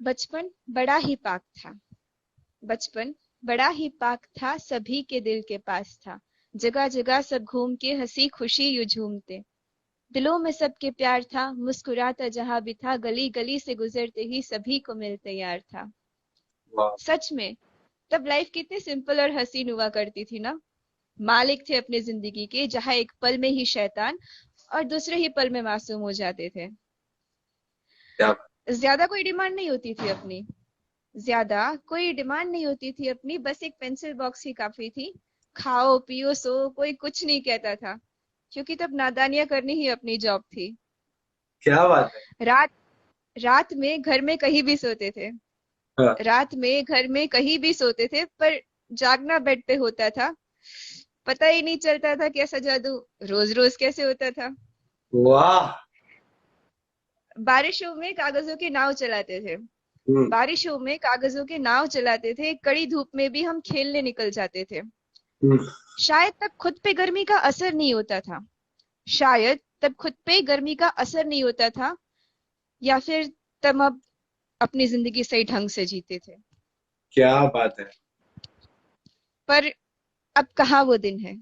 बचपन बड़ा ही पाक था। बचपन बड़ा ही पाक था, सभी के दिल के पास था। जगह जगह सब घूम के हंसी खुशी यूं झूमते। दिलों में सबके प्यार था, मुस्कुराता जहां भी था, गली गली से गुजरते ही सभी को मिलते यार था। वाह। सच में तब लाइफ कितनी सिंपल और हसीन हुआ करती थी ना। मालिक थे अपनी जिंदगी के, जहां एक पल में ही शैतान और दूसरे ही पल में मासूम हो जाते थे। क्या। ज्यादा कोई डिमांड नहीं होती थी अपनी। ज्यादा कोई डिमांड नहीं होती थी अपनी, बस एक पेंसिल बॉक्स ही काफी थी। खाओ पियो सो, कोई कुछ नहीं कहता था, क्योंकि तब नादानियां करनी ही अपनी जॉब थी। क्या बात है। रात रात में घर में कहीं भी सोते थे। हाँ। रात में घर में कहीं भी सोते थे, पर जागना बेड पे होता था। पता ही नहीं चलता था कैसा जादू रोज रोज कैसे होता था। वाह। बारिशों में कागजों की नाव चलाते थे। हम्म। बारिशों में कागजों की नाव चलाते थे, कड़ी धूप में भी हम खेलने निकल जाते थे। हम्म। शायद तब खुद पे गर्मी का असर नहीं होता था। शायद तब खुद पे गर्मी का असर नहीं होता था, या फिर तब अब अपनी जिंदगी सही ढंग से जीते थे। क्या बात है। पर अब कहाँ वो दिन है।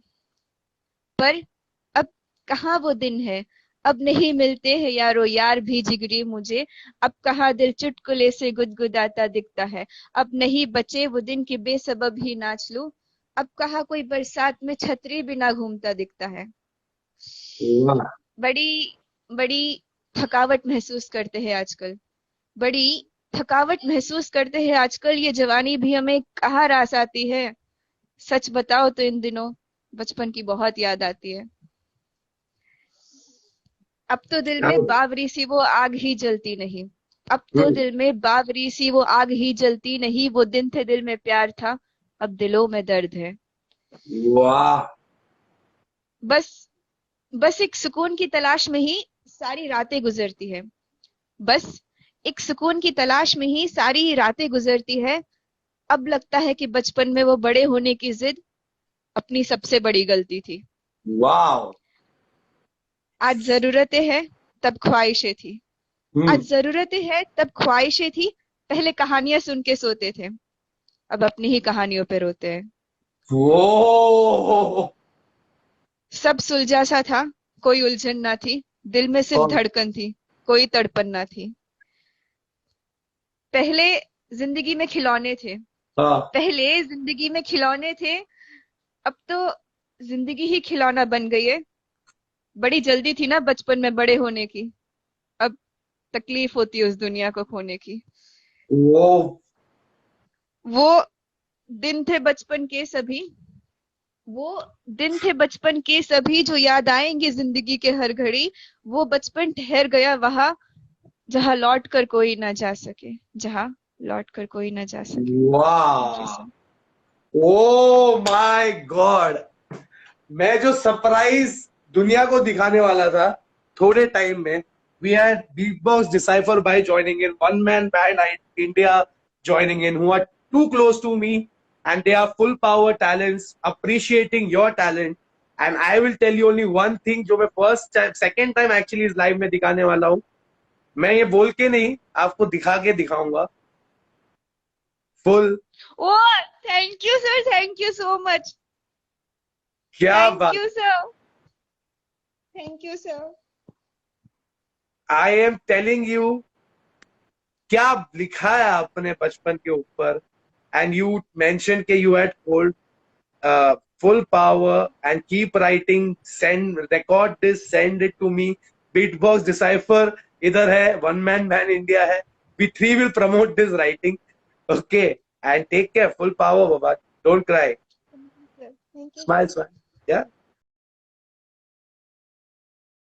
पर अब कहाँ वो दिन है। अब नहीं मिलते हैं यारो यार भी जिगरी मुझे। अब कहाँ दिल चुटकुले से गुदगुदाता दिखता है। अब नहीं बचे वो दिन कि बेसबब ही नाच लूं। अब कहाँ कोई बरसात में छतरी बिना घूमता दिखता है। वाह। बड़ी बड़ी थकावट महसूस करते हैं आजकल। बड़ी थकावट महसूस करते हैं आजकल, ये जवानी भी हमें कहाँ रास आती है। सच बताओ तो इन दिनों बचपन की बहुत याद आती है। अब तो दिल क्या में बात-। बावरी सी वो आग ही जलती नहीं। अब तो हम्म। दिल में बावरी सी वो आग ही जलती नहीं। वो दिन थे दिल में प्यार था, अब दिलों में दर्द है। वाह। बस बस एक सुकून की तलाश में ही सारी रातें गुजरती है। बस एक सुकून की तलाश में ही सारी रातें गुजरती है। अब लगता है कि बचपन में वो बड़े होने की जिद अपनी सबसे बड़ी गलती थी। वाह। आज जरूरतें हैं, तब ख्वाहिशें थी। हम्म। आज जरूरतें हैं, तब ख्वाहिशें थी। पहले कहानियां सुन के सोते थे, अब अपनी ही कहानियों पे रोते हैं। वो। सब सुलझा सा था, कोई उलझन ना थी। दिल में सिर्फ और। धड़कन थी, कोई तड़पन ना थी। पहले जिंदगी में खिलौने थे। हाँ। पहले जिंदगी में खिलौने थे, अब तो जिंदगी ही खिलौना बन गई है। बड़ी जल्दी थी ना बचपन में बड़े होने की, अब तकलीफ होती है उस दुनिया को खोने की। वो। वो दिन थे बचपन के सभी। वो दिन थे बचपन के सभी जो याद आएंगे जिंदगी के हर घड़ी। वो बचपन ठहर गया वहां, जहां लौट कर कोई ना जा सके। जहां लौट कर कोई ना जा सके। थैंक यू वाह। सर। Oh my God. मैं जो सरप्राइज दुनिया को दिखाने वाला था थोड़े टाइम में, we had Bigg Boss decipher by joining in, one man band India joining in, who are too close to me, and they are full power talents appreciating your talent. And I will tell you only one thing, जो मैं first second time actually इस live में दिखाने वाला हूँ। मैं ये बोल के नहीं, आपको दिखा के दिखाऊंगा। Full. Oh, thank you sir, thank you so much. क्या थैंक बात। You sir, thank you sir. I am telling you, क्या लिखा है आपने बचपन के ऊपर। एंड यू मेंशन के you had hold full power and keep writing, send, record this, send it to me. Beatbox Decipher इधर है, one man band India है, we three will promote this writing. Okay, and take care, full power baba, don't cry, thank you sir, thank you smile sir. smile, yeah.